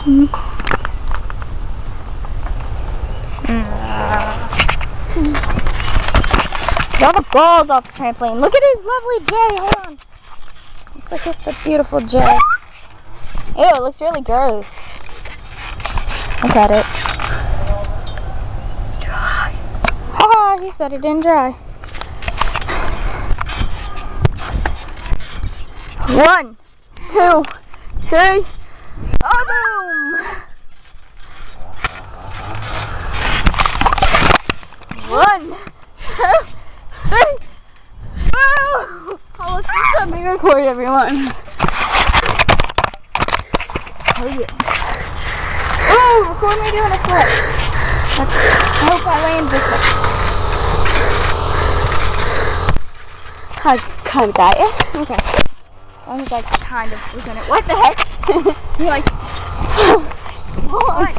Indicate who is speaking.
Speaker 1: All the balls off the trampoline. Look at his lovely J. Hold on. Let's look at the beautiful J. Ew, it looks really gross. Look at it. Dry. Haha, he said it didn't dry. 1, 2, 3. Oh, boom! 1, 2, 3. Oh! Oh, let's do something record, everyone. Oh, yeah. Oh, record me doing a flip. I hope I land this way. Kind of got it. Okay. I was like, kind of was in it. What the heck? You're like, what?